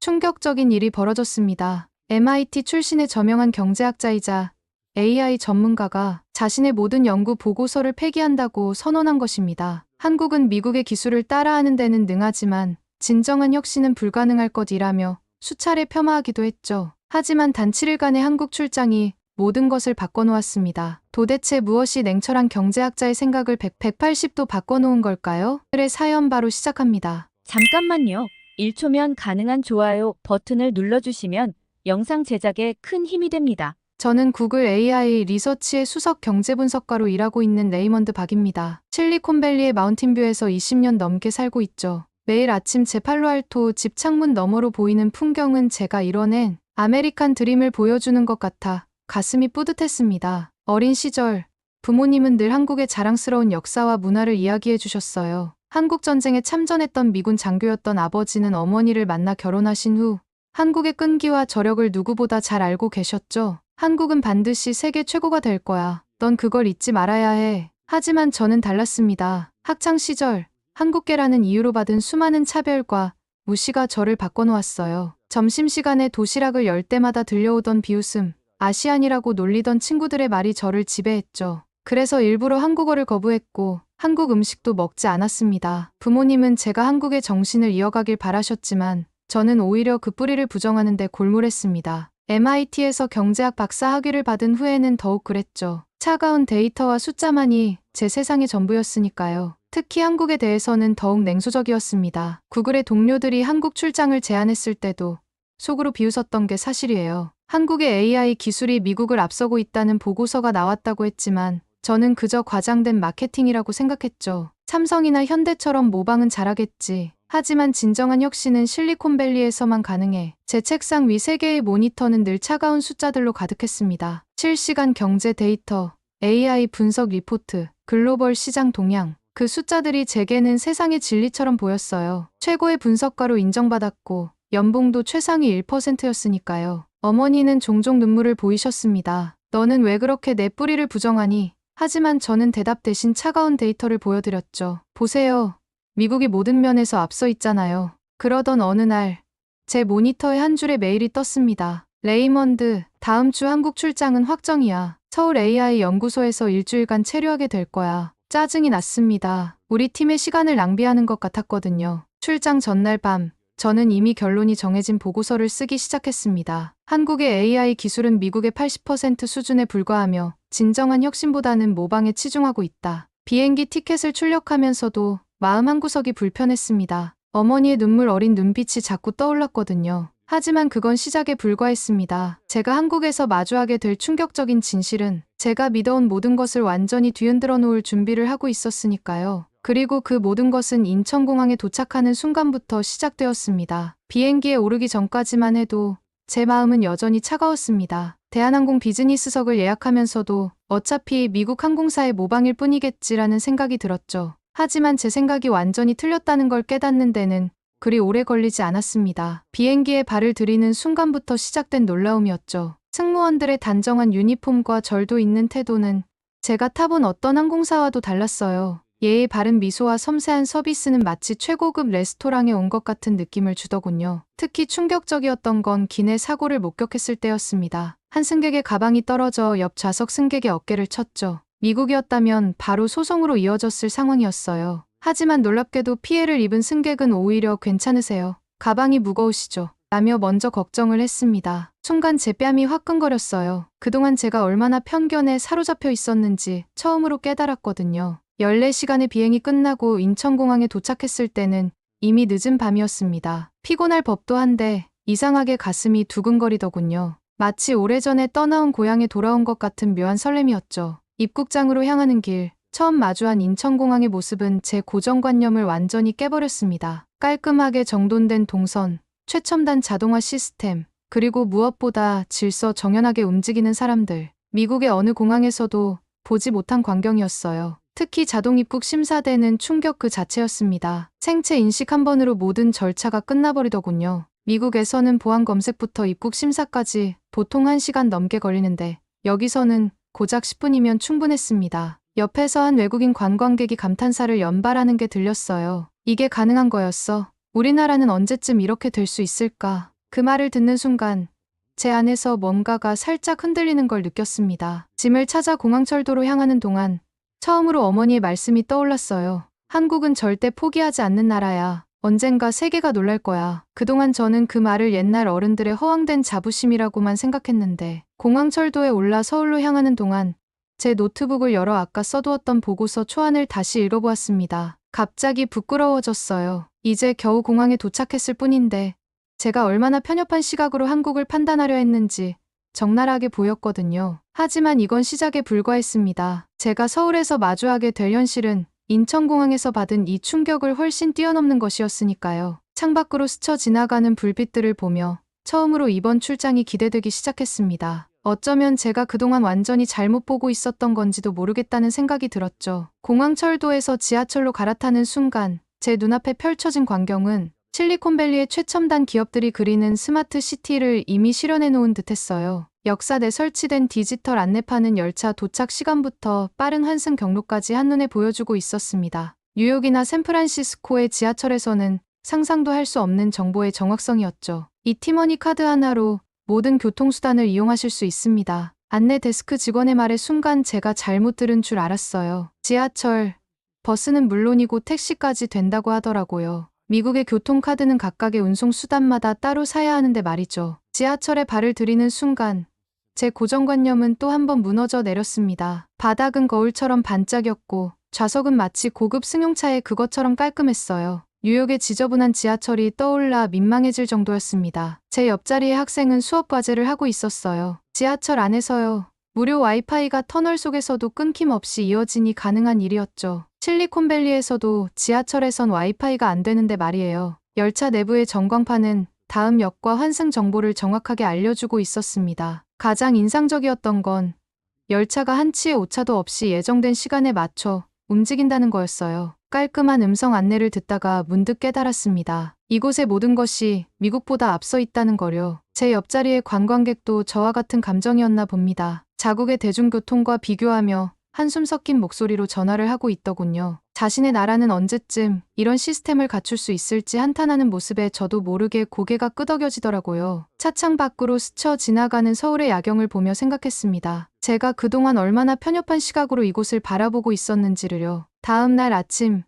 충격적인 일이 벌어졌습니다. MIT 출신의 저명한 경제학자이자 AI 전문가가 자신의 모든 연구 보고서를 폐기한다고 선언한 것입니다. 한국은 미국의 기술을 따라하는 데는 능하지만 진정한 혁신은 불가능할 것이라며 수차례 폄하하기도 했죠. 하지만 단 7일간의 한국 출장이 모든 것을 바꿔놓았습니다. 도대체 무엇이 냉철한 경제학자의 생각을 180도 바꿔놓은 걸까요? 오늘의 사연 바로 시작합니다. 잠깐만요. 1초면 가능한 좋아요 버튼을 눌러주시면 영상 제작에 큰 힘이 됩니다. 저는 구글 AI 리서치의 수석 경제분석가로 일하고 있는 레이먼드 박입니다. 실리콘밸리의 마운틴뷰에서 20년 넘게 살고 있죠. 매일 아침 제 팔로알토 집 창문 너머로 보이는 풍경은 제가 이뤄낸 아메리칸 드림을 보여주는 것 같아 가슴이 뿌듯했습니다. 어린 시절 부모님은 늘 한국의 자랑스러운 역사와 문화를 이야기해 주셨어요. 한국전쟁에 참전했던 미군 장교였던 아버지는 어머니를 만나 결혼하신 후 한국의 끈기와 저력을 누구보다 잘 알고 계셨죠. 한국은 반드시 세계 최고가 될 거야. 넌 그걸 잊지 말아야 해. 하지만 저는 달랐습니다. 학창시절 한국계라는 이유로 받은 수많은 차별과 무시가 저를 바꿔놓았어요. 점심시간에 도시락을 열 때마다 들려오던 비웃음, 아시안이라고 놀리던 친구들의 말이 저를 지배했죠. 그래서 일부러 한국어를 거부했고 한국 음식도 먹지 않았습니다. 부모님은 제가 한국의 정신을 이어가길 바라셨지만 저는 오히려 그 뿌리를 부정하는 데 골몰했습니다. MIT에서 경제학 박사 학위를 받은 후에는 더욱 그랬죠. 차가운 데이터와 숫자만이 제 세상의 전부였으니까요. 특히 한국에 대해서는 더욱 냉소적이었습니다. 구글의 동료들이 한국 출장을 제안했을 때도 속으로 비웃었던 게 사실이에요. 한국의 AI 기술이 미국을 앞서고 있다는 보고서가 나왔다고 했지만 저는 그저 과장된 마케팅이라고 생각했죠. 삼성이나 현대처럼 모방은 잘하겠지. 하지만 진정한 혁신은 실리콘밸리에서만 가능해. 제 책상 위 3개의 모니터는 늘 차가운 숫자들로 가득했습니다. 실시간 경제 데이터, AI 분석 리포트, 글로벌 시장 동향. 그 숫자들이 제게는 세상의 진리처럼 보였어요. 최고의 분석가로 인정받았고 연봉도 최상위 1%였으니까요. 어머니는 종종 눈물을 보이셨습니다. 너는 왜 그렇게 내 뿌리를 부정하니? 하지만 저는 대답 대신 차가운 데이터를 보여드렸죠. 보세요. 미국이 모든 면에서 앞서 있잖아요. 그러던 어느 날, 제 모니터에 한 줄의 메일이 떴습니다. 레이먼드, 다음 주 한국 출장은 확정이야. 서울 AI 연구소에서 일주일간 체류하게 될 거야. 짜증이 났습니다. 우리 팀의 시간을 낭비하는 것 같았거든요. 출장 전날 밤, 저는 이미 결론이 정해진 보고서를 쓰기 시작했습니다. 한국의 AI 기술은 미국의 80% 수준에 불과하며 진정한 혁신보다는 모방에 치중하고 있다. 비행기 티켓을 출력하면서도 마음 한구석이 불편했습니다. 어머니의 눈물 어린 눈빛이 자꾸 떠올랐거든요. 하지만 그건 시작에 불과했습니다. 제가 한국에서 마주하게 될 충격적인 진실은 제가 믿어온 모든 것을 완전히 뒤흔들어 놓을 준비를 하고 있었으니까요. 그리고 그 모든 것은 인천공항에 도착하는 순간부터 시작되었습니다. 비행기에 오르기 전까지만 해도 제 마음은 여전히 차가웠습니다. 대한항공 비즈니스석을 예약하면서도 어차피 미국 항공사의 모방일 뿐이겠지라는 생각이 들었죠. 하지만 제 생각이 완전히 틀렸다는 걸 깨닫는 데는 그리 오래 걸리지 않았습니다. 비행기에 발을 들이는 순간부터 시작된 놀라움이었죠. 승무원들의 단정한 유니폼과 절도 있는 태도는 제가 타본 어떤 항공사와도 달랐어요. 예의 바른 미소와 섬세한 서비스는 마치 최고급 레스토랑에 온 것 같은 느낌을 주더군요. 특히 충격적이었던 건 기내 사고를 목격했을 때였습니다. 한 승객의 가방이 떨어져 옆 좌석 승객의 어깨를 쳤죠. 미국이었다면 바로 소송으로 이어졌을 상황이었어요. 하지만 놀랍게도 피해를 입은 승객은 오히려 괜찮으세요. 가방이 무거우시죠? 라며 먼저 걱정을 했습니다. 순간 제 뺨이 화끈거렸어요. 그동안 제가 얼마나 편견에 사로잡혀 있었는지 처음으로 깨달았거든요. 14시간의 비행이 끝나고 인천공항에 도착했을 때는 이미 늦은 밤이었습니다. 피곤할 법도 한데 이상하게 가슴이 두근거리더군요. 마치 오래전에 떠나온 고향에 돌아온 것 같은 묘한 설렘이었죠. 입국장으로 향하는 길, 처음 마주한 인천공항의 모습은 제 고정관념을 완전히 깨버렸습니다. 깔끔하게 정돈된 동선, 최첨단 자동화 시스템, 그리고 무엇보다 질서 정연하게 움직이는 사람들. 미국의 어느 공항에서도 보지 못한 광경이었어요. 특히 자동 입국 심사대는 충격 그 자체였습니다. 생체 인식 한 번으로 모든 절차가 끝나버리더군요. 미국에서는 보안 검색부터 입국 심사까지 보통 1시간 넘게 걸리는데 여기서는 고작 10분이면 충분했습니다. 옆에서 한 외국인 관광객이 감탄사를 연발하는 게 들렸어요. 이게 가능한 거였어. 우리나라는 언제쯤 이렇게 될 수 있을까? 그 말을 듣는 순간 제 안에서 뭔가가 살짝 흔들리는 걸 느꼈습니다. 짐을 찾아 공항철도로 향하는 동안 처음으로 어머니의 말씀이 떠올랐어요. 한국은 절대 포기하지 않는 나라야. 언젠가 세계가 놀랄 거야. 그동안 저는 그 말을 옛날 어른들의 허황된 자부심이라고만 생각했는데 공항철도에 올라 서울로 향하는 동안 제 노트북을 열어 아까 써두었던 보고서 초안을 다시 읽어보았습니다. 갑자기 부끄러워졌어요. 이제 겨우 공항에 도착했을 뿐인데 제가 얼마나 편협한 시각으로 한국을 판단하려 했는지 적나라하게 보였거든요. 하지만 이건 시작에 불과했습니다. 제가 서울에서 마주하게 될 현실은 인천공항에서 받은 이 충격을 훨씬 뛰어넘는 것이었으니까요. 창밖으로 스쳐 지나가는 불빛들을 보며 처음으로 이번 출장이 기대되기 시작했습니다. 어쩌면 제가 그동안 완전히 잘못 보고 있었던 건지도 모르겠다는 생각이 들었죠. 공항철도에서 지하철로 갈아타는 순간 제 눈앞에 펼쳐진 광경은 실리콘밸리의 최첨단 기업들이 그리는 스마트 시티를 이미 실현해 놓은 듯했어요. 역사에 설치된 디지털 안내판은 열차 도착 시간부터 빠른 환승 경로까지 한눈에 보여주고 있었습니다. 뉴욕이나 샌프란시스코의 지하철에서는 상상도 할 수 없는 정보의 정확성이었죠. 이 티머니 카드 하나로 모든 교통수단을 이용하실 수 있습니다. 안내 데스크 직원의 말에 순간 제가 잘못 들은 줄 알았어요. 지하철, 버스는 물론이고 택시까지 된다고 하더라고요. 미국의 교통카드는 각각의 운송수단마다 따로 사야 하는데 말이죠. 지하철에 발을 들이는 순간 제 고정관념은 또 한 번 무너져 내렸습니다. 바닥은 거울처럼 반짝였고 좌석은 마치 고급 승용차의 그것처럼 깔끔했어요. 뉴욕의 지저분한 지하철이 떠올라 민망해질 정도였습니다. 제 옆자리의 학생은 수업 과제를 하고 있었어요. 지하철 안에서요. 무료 와이파이가 터널 속에서도 끊김없이 이어지니 가능한 일이었죠. 실리콘밸리에서도 지하철에선 와이파이가 안 되는데 말이에요. 열차 내부의 전광판은 다음 역과 환승 정보를 정확하게 알려주고 있었습니다. 가장 인상적이었던 건 열차가 한치의 오차도 없이 예정된 시간에 맞춰 움직인다는 거였어요. 깔끔한 음성 안내를 듣다가 문득 깨달았습니다. 이곳의 모든 것이 미국보다 앞서 있다는 거려. 제 옆자리의 관광객도 저와 같은 감정이었나 봅니다. 자국의 대중교통과 비교하며 한숨 섞인 목소리로 전화를 하고 있더군요. 자신의 나라는 언제쯤 이런 시스템을 갖출 수 있을지 한탄하는 모습에 저도 모르게 고개가 끄덕여지더라고요. 차창 밖으로 스쳐 지나가는 서울의 야경을 보며 생각했습니다. 제가 그동안 얼마나 편협한 시각으로 이곳을 바라보고 있었는지를요. 다음 날 아침,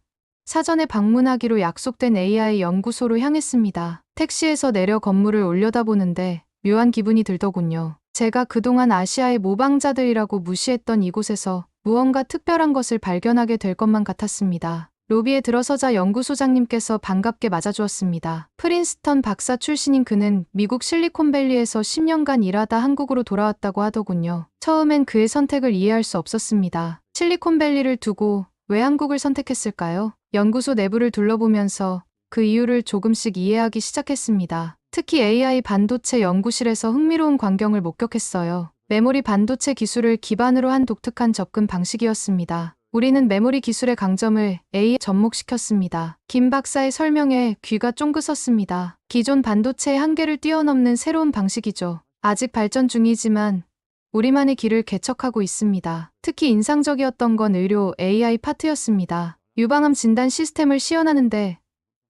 사전에 방문하기로 약속된 AI 연구소로 향했습니다. 택시에서 내려 건물을 올려다보는데 묘한 기분이 들더군요. 제가 그동안 아시아의 모방자들이라고 무시했던 이곳에서 무언가 특별한 것을 발견하게 될 것만 같았습니다. 로비에 들어서자 연구소장님께서 반갑게 맞아주었습니다. 프린스턴 박사 출신인 그는 미국 실리콘밸리에서 10년간 일하다 한국으로 돌아왔다고 하더군요. 처음엔 그의 선택을 이해할 수 없었습니다. 실리콘밸리를 두고 왜 한국을 선택했을까요? 연구소 내부를 둘러보면서 그 이유를 조금씩 이해하기 시작했습니다. 특히 AI 반도체 연구실에서 흥미로운 광경을 목격했어요. 메모리 반도체 기술을 기반으로 한 독특한 접근 방식이었습니다. 우리는 메모리 기술의 강점을 A에 접목시켰습니다. 김 박사의 설명에 귀가 쫑긋었습니다. 기존 반도체의 한계를 뛰어넘는 새로운 방식이죠. 아직 발전 중이지만 우리만의 길을 개척하고 있습니다. 특히 인상적이었던 건 의료 AI 파트였습니다. 유방암 진단 시스템을 시연하는데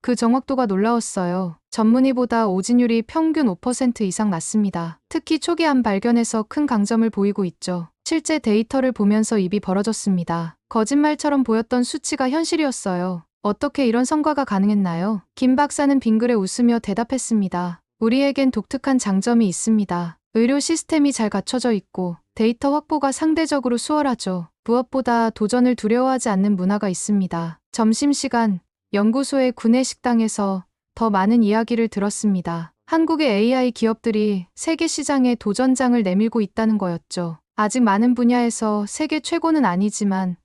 그 정확도가 놀라웠어요. 전문의보다 오진율이 평균 5% 이상 낮습니다. 특히 초기 암 발견에서 큰 강점을 보이고 있죠. 실제 데이터를 보면서 입이 벌어졌습니다. 거짓말처럼 보였던 수치가 현실이었어요. 어떻게 이런 성과가 가능했나요? 김 박사는 빙그레 웃으며 대답했습니다. 우리에겐 독특한 장점이 있습니다. 의료 시스템이 잘 갖춰져 있고 데이터 확보가 상대적으로 수월하죠. 무엇보다 도전을 두려워하지 않는 문화가 있습니다. 점심시간, 연구소의 구내식당에서 더 많은 이야기를 들었습니다. 한국의 AI 기업들이 세계 시장에 도전장을 내밀고 있다는 거였죠. 아직 많은 분야에서 세계 최고는 아니지만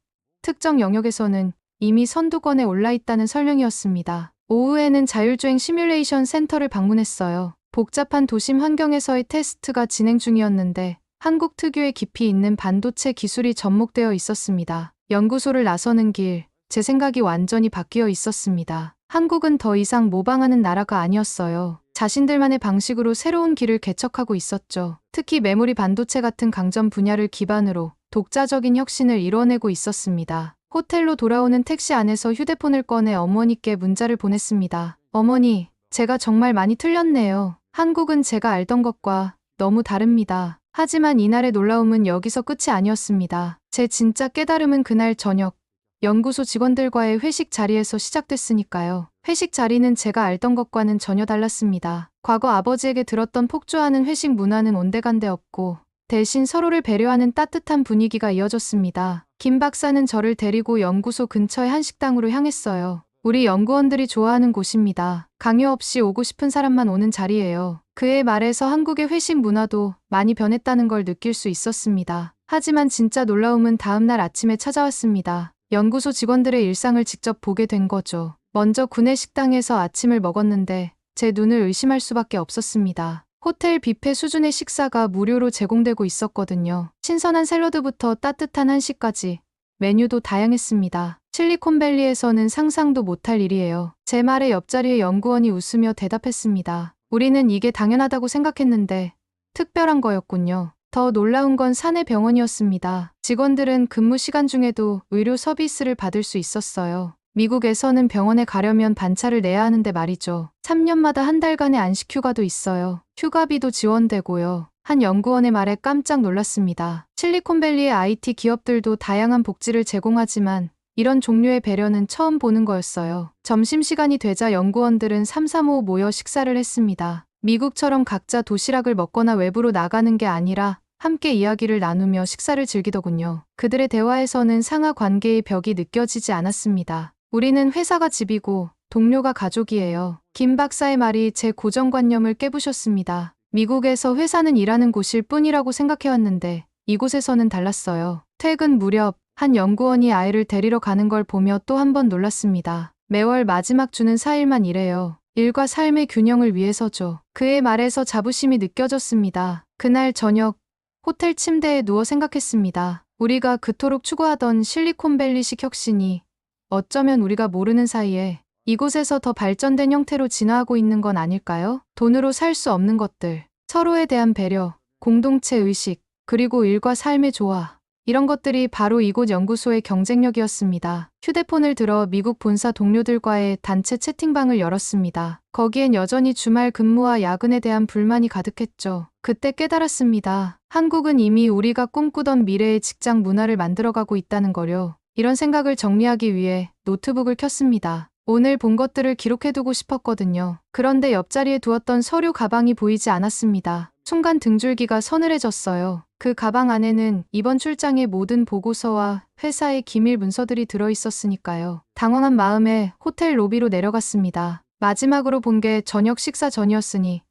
특정 영역에서는 이미 선두권에 올라 있다는 설명이었습니다. 오후에는 자율주행 시뮬레이션 센터를 방문했어요. 복잡한 도심 환경에서의 테스트가 진행 중이었는데 한국 특유의 깊이 있는 반도체 기술이 접목되어 있었습니다. 연구소를 나서는 길, 제 생각이 완전히 바뀌어 있었습니다. 한국은 더 이상 모방하는 나라가 아니었어요. 자신들만의 방식으로 새로운 길을 개척하고 있었죠. 특히 메모리 반도체 같은 강점 분야를 기반으로 독자적인 혁신을 이뤄내고 있었습니다. 호텔로 돌아오는 택시 안에서 휴대폰을 꺼내 어머니께 문자를 보냈습니다. 어머니, 제가 정말 많이 틀렸네요. 한국은 제가 알던 것과 너무 다릅니다. 하지만 이날의 놀라움은 여기서 끝이 아니었습니다. 제 진짜 깨달음은 그날 저녁 연구소 직원들과의 회식 자리에서 시작됐으니까요. 회식 자리는 제가 알던 것과는 전혀 달랐습니다. 과거 아버지에게 들었던 폭주하는 회식 문화는 온데간데 없고 대신 서로를 배려하는 따뜻한 분위기가 이어졌습니다. 김 박사는 저를 데리고 연구소 근처의 한 식당으로 향했어요. 우리 연구원들이 좋아하는 곳입니다. 강요 없이 오고 싶은 사람만 오는 자리예요. 그의 말에서 한국의 회식 문화도 많이 변했다는 걸 느낄 수 있었습니다. 하지만 진짜 놀라움은 다음 날 아침에 찾아왔습니다. 연구소 직원들의 일상을 직접 보게 된 거죠. 먼저 구내 식당에서 아침을 먹었는데 제 눈을 의심할 수밖에 없었습니다. 호텔 뷔페 수준의 식사가 무료로 제공되고 있었거든요. 신선한 샐러드부터 따뜻한 한식까지 메뉴도 다양했습니다. 실리콘밸리에서는 상상도 못할 일이에요. 제 말에 옆자리의 연구원이 웃으며 대답했습니다. 우리는 이게 당연하다고 생각했는데 특별한 거였군요. 더 놀라운 건 사내 병원이었습니다. 직원들은 근무 시간 중에도 의료 서비스를 받을 수 있었어요. 미국에서는 병원에 가려면 반차를 내야 하는데 말이죠. 3년마다 한 달간의 안식 휴가도 있어요. 휴가비도 지원되고요. 한 연구원의 말에 깜짝 놀랐습니다. 실리콘밸리의 IT 기업들도 다양한 복지를 제공하지만 이런 종류의 배려는 처음 보는 거였어요. 점심시간이 되자 연구원들은 335 모여 식사를 했습니다. 미국처럼 각자 도시락을 먹거나 외부로 나가는 게 아니라 함께 이야기를 나누며 식사를 즐기더군요. 그들의 대화에서는 상하 관계의 벽이 느껴지지 않았습니다. 우리는 회사가 집이고 동료가 가족이에요. 김 박사의 말이 제 고정관념을 깨부셨습니다. 미국에서 회사는 일하는 곳일 뿐이라고 생각해왔는데 이곳에서는 달랐어요. 퇴근 무렵 한 연구원이 아이를 데리러 가는 걸 보며 또 한 번 놀랐습니다. 매월 마지막 주는 4일만 일해요. 일과 삶의 균형을 위해서죠. 그의 말에서 자부심이 느껴졌습니다. 그날 저녁 호텔 침대에 누워 생각했습니다. 우리가 그토록 추구하던 실리콘밸리식 혁신이 어쩌면 우리가 모르는 사이에 이곳에서 더 발전된 형태로 진화하고 있는 건 아닐까요? 돈으로 살 수 없는 것들, 서로에 대한 배려, 공동체 의식, 그리고 일과 삶의 조화. 이런 것들이 바로 이곳 연구소의 경쟁력이었습니다. 휴대폰을 들어 미국 본사 동료들과의 단체 채팅방을 열었습니다. 거기엔 여전히 주말 근무와 야근에 대한 불만이 가득했죠. 그때 깨달았습니다. 한국은 이미 우리가 꿈꾸던 미래의 직장 문화를 만들어가고 있다는 거요. 이런 생각을 정리하기 위해 노트북을 켰습니다. 오늘 본 것들을 기록해두고 싶었거든요. 그런데 옆자리에 두었던 서류 가방이 보이지 않았습니다. 순간 등줄기가 서늘해졌어요. 그 가방 안에는 이번 출장의 모든 보고서와 회사의 기밀 문서들이 들어있었으니까요. 당황한 마음에 호텔 로비로 내려갔습니다. 마지막으로 본 게 저녁 식사 전이었으니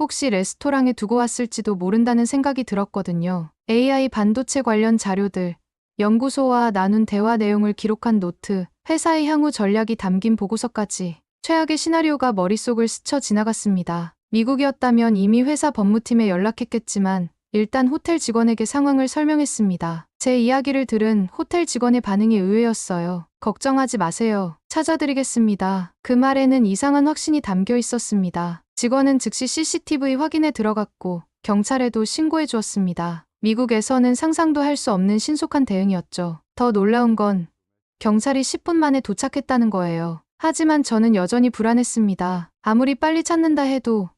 혹시 레스토랑에 두고 왔을지도 모른다는 생각이 들었거든요. AI 반도체 관련 자료들, 연구소와 나눈 대화 내용을 기록한 노트, 회사의 향후 전략이 담긴 보고서까지 최악의 시나리오가 머릿속을 스쳐 지나갔습니다. 미국이었다면 이미 회사 법무팀에 연락했겠지만 일단 호텔 직원에게 상황을 설명했습니다. 제 이야기를 들은 호텔 직원의 반응이 의외였어요. 걱정하지 마세요. 찾아드리겠습니다. 그 말에는 이상한 확신이 담겨 있었습니다. 직원은 즉시 CCTV 확인에 들어갔고 경찰에도 신고해 주었습니다. 미국에서는 상상도 할 수 없는 신속한 대응이었죠. 더 놀라운 건 경찰이 10분 만에 도착했다는 거예요. 하지만 저는 여전히 불안했습니다. 아무리 빨리 찾는다 해도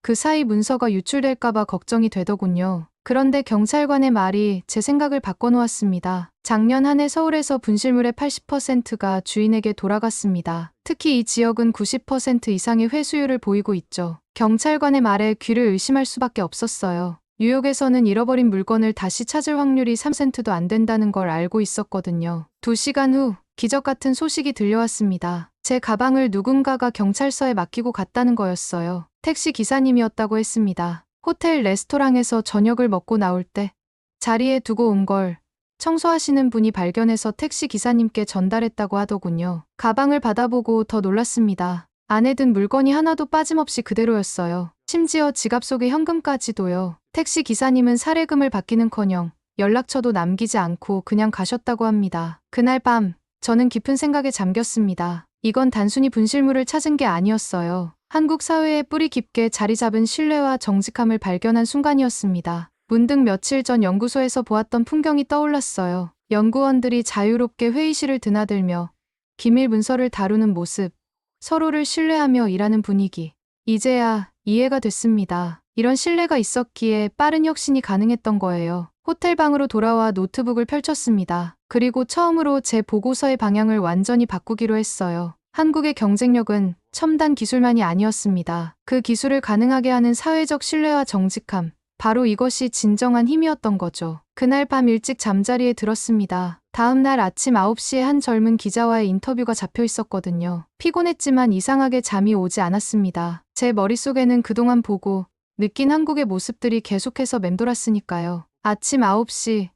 그 사이 문서가 유출될까봐 걱정이 되더군요. 그런데 경찰관의 말이 제 생각을 바꿔놓았습니다. 작년 한 해 서울에서 분실물의 80%가 주인에게 돌아갔습니다. 특히 이 지역은 90% 이상의 회수율을 보이고 있죠. 경찰관의 말에 귀를 의심할 수밖에 없었어요. 뉴욕에서는 잃어버린 물건을 다시 찾을 확률이 3%도 안 된다는 걸 알고 있었거든요. 2시간 후 기적 같은 소식이 들려왔습니다. 제 가방을 누군가가 경찰서에 맡기고 갔다는 거였어요. 택시 기사님이었다고 했습니다. 호텔 레스토랑에서 저녁을 먹고 나올 때 자리에 두고 온 걸 청소하시는 분이 발견해서 택시 기사님께 전달했다고 하더군요. 가방을 받아보고 더 놀랐습니다. 안에 든 물건이 하나도 빠짐없이 그대로였어요. 심지어 지갑 속의 현금까지도요. 택시 기사님은 사례금을 받기는커녕 연락처도 남기지 않고 그냥 가셨다고 합니다. 그날 밤 저는 깊은 생각에 잠겼습니다. 이건 단순히 분실물을 찾은 게 아니었어요. 한국 사회에 뿌리 깊게 자리 잡은 신뢰와 정직함을 발견한 순간이었습니다. 문득 며칠 전 연구소에서 보았던 풍경이 떠올랐어요. 연구원들이 자유롭게 회의실을 드나들며 기밀 문서를 다루는 모습, 서로를 신뢰하며 일하는 분위기. 이제야 이해가 됐습니다. 이런 신뢰가 있었기에 빠른 혁신이 가능했던 거예요. 호텔 방으로 돌아와 노트북을 펼쳤습니다. 그리고 처음으로 제 보고서의 방향을 완전히 바꾸기로 했어요. 한국의 경쟁력은 첨단 기술만이 아니었습니다. 그 기술을 가능하게 하는 사회적 신뢰와 정직함. 바로 이것이 진정한 힘이었던 거죠. 그날 밤 일찍 잠자리에 들었습니다. 다음 날 아침 9시에 한 젊은 기자와의 인터뷰가 잡혀 있었거든요. 피곤했지만 이상하게 잠이 오지 않았습니다. 제 머릿속에는 그동안 보고 느낀 한국의 모습들이 계속해서 맴돌았으니까요. 아침 9시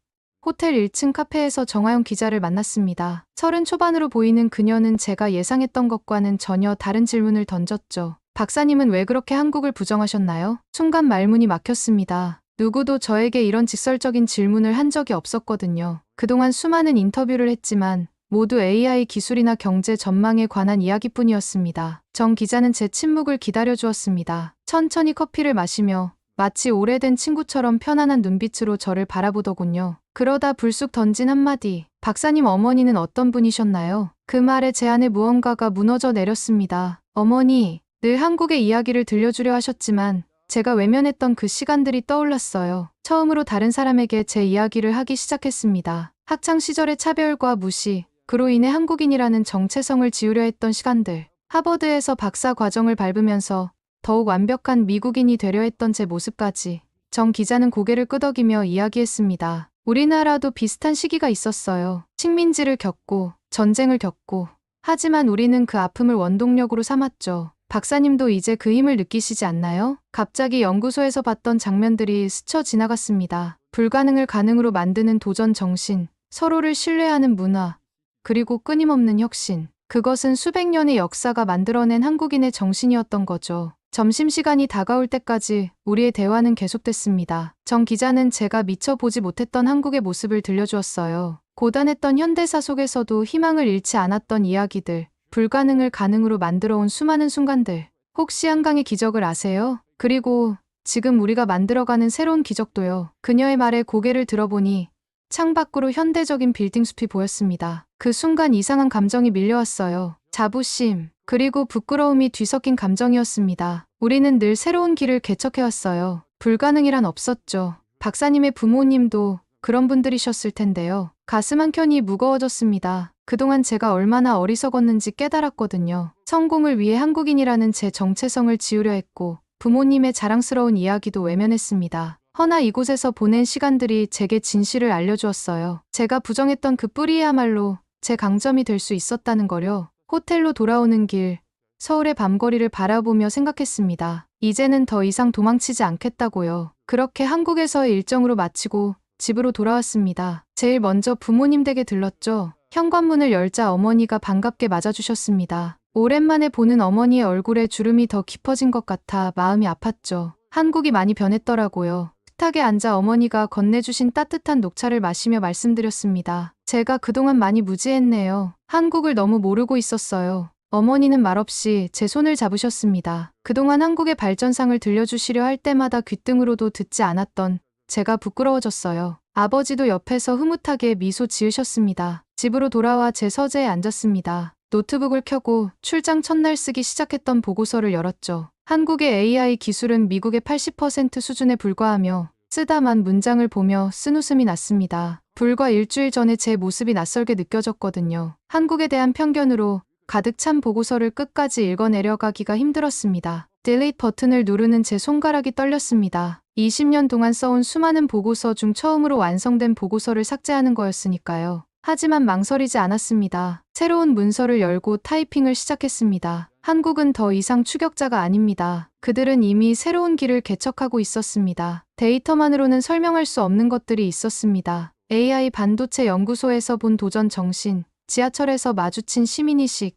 호텔 1층 카페에서 정아영 기자를 만났습니다. 30 초반으로 보이는 그녀는 제가 예상했던 것과는 전혀 다른 질문을 던졌죠. 박사님은 왜 그렇게 한국을 부정하셨나요? 순간 말문이 막혔습니다. 누구도 저에게 이런 직설적인 질문을 한 적이 없었거든요. 그동안 수많은 인터뷰를 했지만 모두 AI 기술이나 경제 전망에 관한 이야기뿐이었습니다. 정 기자는 제 침묵을 기다려주었습니다. 천천히 커피를 마시며 마치 오래된 친구처럼 편안한 눈빛으로 저를 바라보더군요. 그러다 불쑥 던진 한마디. 박사님 어머니는 어떤 분이셨나요? 그 말에 제 안에 무언가가 무너져 내렸습니다. 어머니, 늘 한국의 이야기를 들려주려 하셨지만 제가 외면했던 그 시간들이 떠올랐어요. 처음으로 다른 사람에게 제 이야기를 하기 시작했습니다. 학창 시절의 차별과 무시, 그로 인해 한국인이라는 정체성을 지우려 했던 시간들. 하버드에서 박사 과정을 밟으면서 더욱 완벽한 미국인이 되려 했던 제 모습까지. 정 기자는 고개를 끄덕이며 이야기했습니다. 우리나라도 비슷한 시기가 있었어요. 식민지를 겪고 전쟁을 겪고. 하지만 우리는 그 아픔을 원동력으로 삼았죠. 박사님도 이제 그 힘을 느끼시지 않나요? 갑자기 연구소에서 봤던 장면들이 스쳐 지나갔습니다. 불가능을 가능으로 만드는 도전 정신, 서로를 신뢰하는 문화, 그리고 끊임없는 혁신. 그것은 수백 년의 역사가 만들어낸 한국인의 정신이었던 거죠. 점심시간이 다가올 때까지 우리의 대화는 계속됐습니다. 정 기자는 제가 미처 보지 못했던 한국의 모습을 들려주었어요. 고단했던 현대사 속에서도 희망을 잃지 않았던 이야기들, 불가능을 가능으로 만들어온 수많은 순간들. 혹시 한강의 기적을 아세요? 그리고 지금 우리가 만들어가는 새로운 기적도요. 그녀의 말에 고개를 들어보니 창밖으로 현대적인 빌딩 숲이 보였습니다. 그 순간 이상한 감정이 밀려왔어요. 자부심, 그리고 부끄러움이 뒤섞인 감정이었습니다. 우리는 늘 새로운 길을 개척해왔어요. 불가능이란 없었죠. 박사님의 부모님도 그런 분들이셨을 텐데요. 가슴 한켠이 무거워졌습니다. 그동안 제가 얼마나 어리석었는지 깨달았거든요. 성공을 위해 한국인이라는 제 정체성을 지우려 했고 부모님의 자랑스러운 이야기도 외면했습니다. 허나 이곳에서 보낸 시간들이 제게 진실을 알려주었어요. 제가 부정했던 그 뿌리야말로 제 강점이 될 수 있었다는 거요. 호텔로 돌아오는 길, 서울의 밤거리를 바라보며 생각했습니다. 이제는 더 이상 도망치지 않겠다고요. 그렇게 한국에서의 일정으로 마치고 집으로 돌아왔습니다. 제일 먼저 부모님 댁에 들렀죠. 현관문을 열자 어머니가 반갑게 맞아주셨습니다. 오랜만에 보는 어머니의 얼굴에 주름이 더 깊어진 것 같아 마음이 아팠죠. 한국이 많이 변했더라고요. 식탁에 앉아 어머니가 건네주신 따뜻한 녹차를 마시며 말씀드렸습니다. 제가 그동안 많이 무지했네요. 한국을 너무 모르고 있었어요. 어머니는 말없이 제 손을 잡으셨습니다. 그동안 한국의 발전상을 들려주시려 할 때마다 귓등으로도 듣지 않았던 제가 부끄러워졌어요. 아버지도 옆에서 흐뭇하게 미소 지으셨습니다. 집으로 돌아와 제 서재에 앉았습니다. 노트북을 켜고 출장 첫날 쓰기 시작했던 보고서를 열었죠. 한국의 AI 기술은 미국의 80% 수준에 불과하며 쓰다만 문장을 보며 쓴웃음이 났습니다. 불과 일주일 전에 제 모습이 낯설게 느껴졌거든요. 한국에 대한 편견으로 가득 찬 보고서를 끝까지 읽어내려가기가 힘들었습니다. 딜리트 버튼을 누르는 제 손가락이 떨렸습니다. 20년 동안 써온 수많은 보고서 중 처음으로 완성된 보고서를 삭제하는 거였으니까요. 하지만 망설이지 않았습니다. 새로운 문서를 열고 타이핑을 시작했습니다. 한국은 더 이상 추격자가 아닙니다. 그들은 이미 새로운 길을 개척하고 있었습니다. 데이터만으로는 설명할 수 없는 것들이 있었습니다. AI 반도체 연구소에서 본 도전 정신, 지하철에서 마주친 시민의식,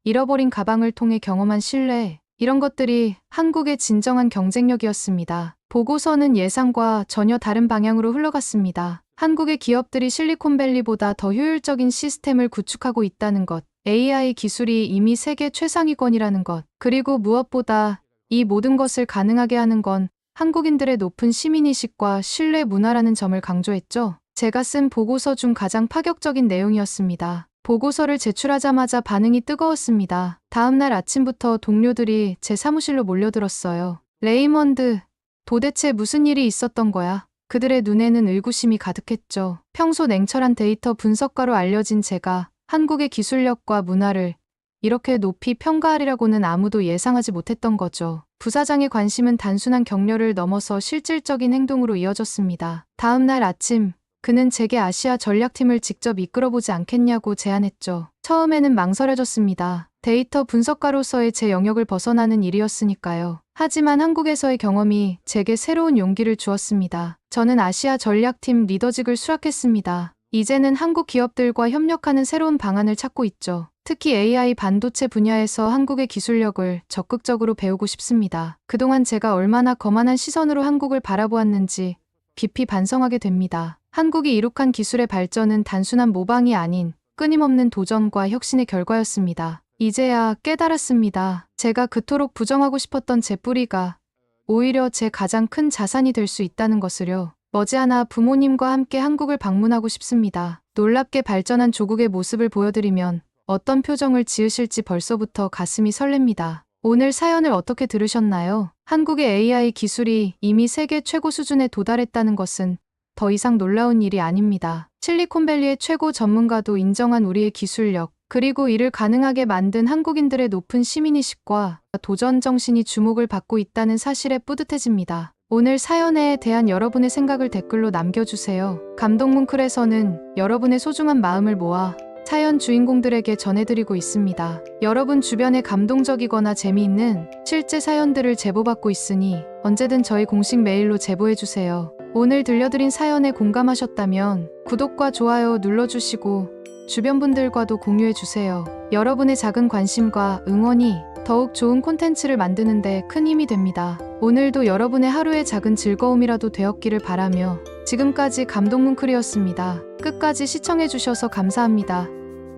잃어버린 가방을 통해 경험한 신뢰, 이런 것들이 한국의 진정한 경쟁력이었습니다. 보고서는 예상과 전혀 다른 방향으로 흘러갔습니다. 한국의 기업들이 실리콘밸리보다 더 효율적인 시스템을 구축하고 있다는 것, AI 기술이 이미 세계 최상위권이라는 것, 그리고 무엇보다 이 모든 것을 가능하게 하는 건 한국인들의 높은 시민의식과 신뢰 문화라는 점을 강조했죠. 제가 쓴 보고서 중 가장 파격적인 내용이었습니다. 보고서를 제출하자마자 반응이 뜨거웠습니다. 다음 날 아침부터 동료들이 제 사무실로 몰려들었어요. 레이먼드, 도대체 무슨 일이 있었던 거야? 그들의 눈에는 의구심이 가득했죠. 평소 냉철한 데이터 분석가로 알려진 제가 한국의 기술력과 문화를 이렇게 높이 평가하리라고는 아무도 예상하지 못했던 거죠. 부사장의 관심은 단순한 격려를 넘어서 실질적인 행동으로 이어졌습니다. 다음 날 아침, 그는 제게 아시아 전략팀을 직접 이끌어보지 않겠냐고 제안했죠. 처음에는 망설여졌습니다. 데이터 분석가로서의 제 영역을 벗어나는 일이었으니까요. 하지만 한국에서의 경험이 제게 새로운 용기를 주었습니다. 저는 아시아 전략팀 리더직을 수락했습니다. 이제는 한국 기업들과 협력하는 새로운 방안을 찾고 있죠. 특히 AI 반도체 분야에서 한국의 기술력을 적극적으로 배우고 싶습니다. 그동안 제가 얼마나 거만한 시선으로 한국을 바라보았는지 깊이 반성하게 됩니다. 한국이 이룩한 기술의 발전은 단순한 모방이 아닌 끊임없는 도전과 혁신의 결과였습니다. 이제야 깨달았습니다. 제가 그토록 부정하고 싶었던 제 뿌리가 오히려 제 가장 큰 자산이 될 수 있다는 것을요. 머지않아 부모님과 함께 한국을 방문하고 싶습니다. 놀랍게 발전한 조국의 모습을 보여드리면 어떤 표정을 지으실지 벌써부터 가슴이 설렙니다. 오늘 사연을 어떻게 들으셨나요? 한국의 AI 기술이 이미 세계 최고 수준에 도달했다는 것은 더 이상 놀라운 일이 아닙니다. 실리콘밸리의 최고 전문가도 인정한 우리의 기술력, 그리고 이를 가능하게 만든 한국인들의 높은 시민의식과 도전 정신이 주목을 받고 있다는 사실에 뿌듯해집니다. 오늘 사연에 대한 여러분의 생각을 댓글로 남겨주세요. 감동뭉클에서는 여러분의 소중한 마음을 모아 사연 주인공들에게 전해드리고 있습니다. 여러분 주변에 감동적이거나 재미있는 실제 사연들을 제보받고 있으니 언제든 저희 공식 메일로 제보해주세요. 오늘 들려드린 사연에 공감하셨다면 구독과 좋아요 눌러주시고 주변 분들과도 공유해주세요. 여러분의 작은 관심과 응원이 더욱 좋은 콘텐츠를 만드는데 큰 힘이 됩니다. 오늘도 여러분의 하루의 작은 즐거움이라도 되었기를 바라며 지금까지 감동뭉클이었습니다. 끝까지 시청해주셔서 감사합니다.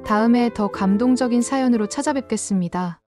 다음에 더 감동적인 사연으로 찾아뵙겠습니다.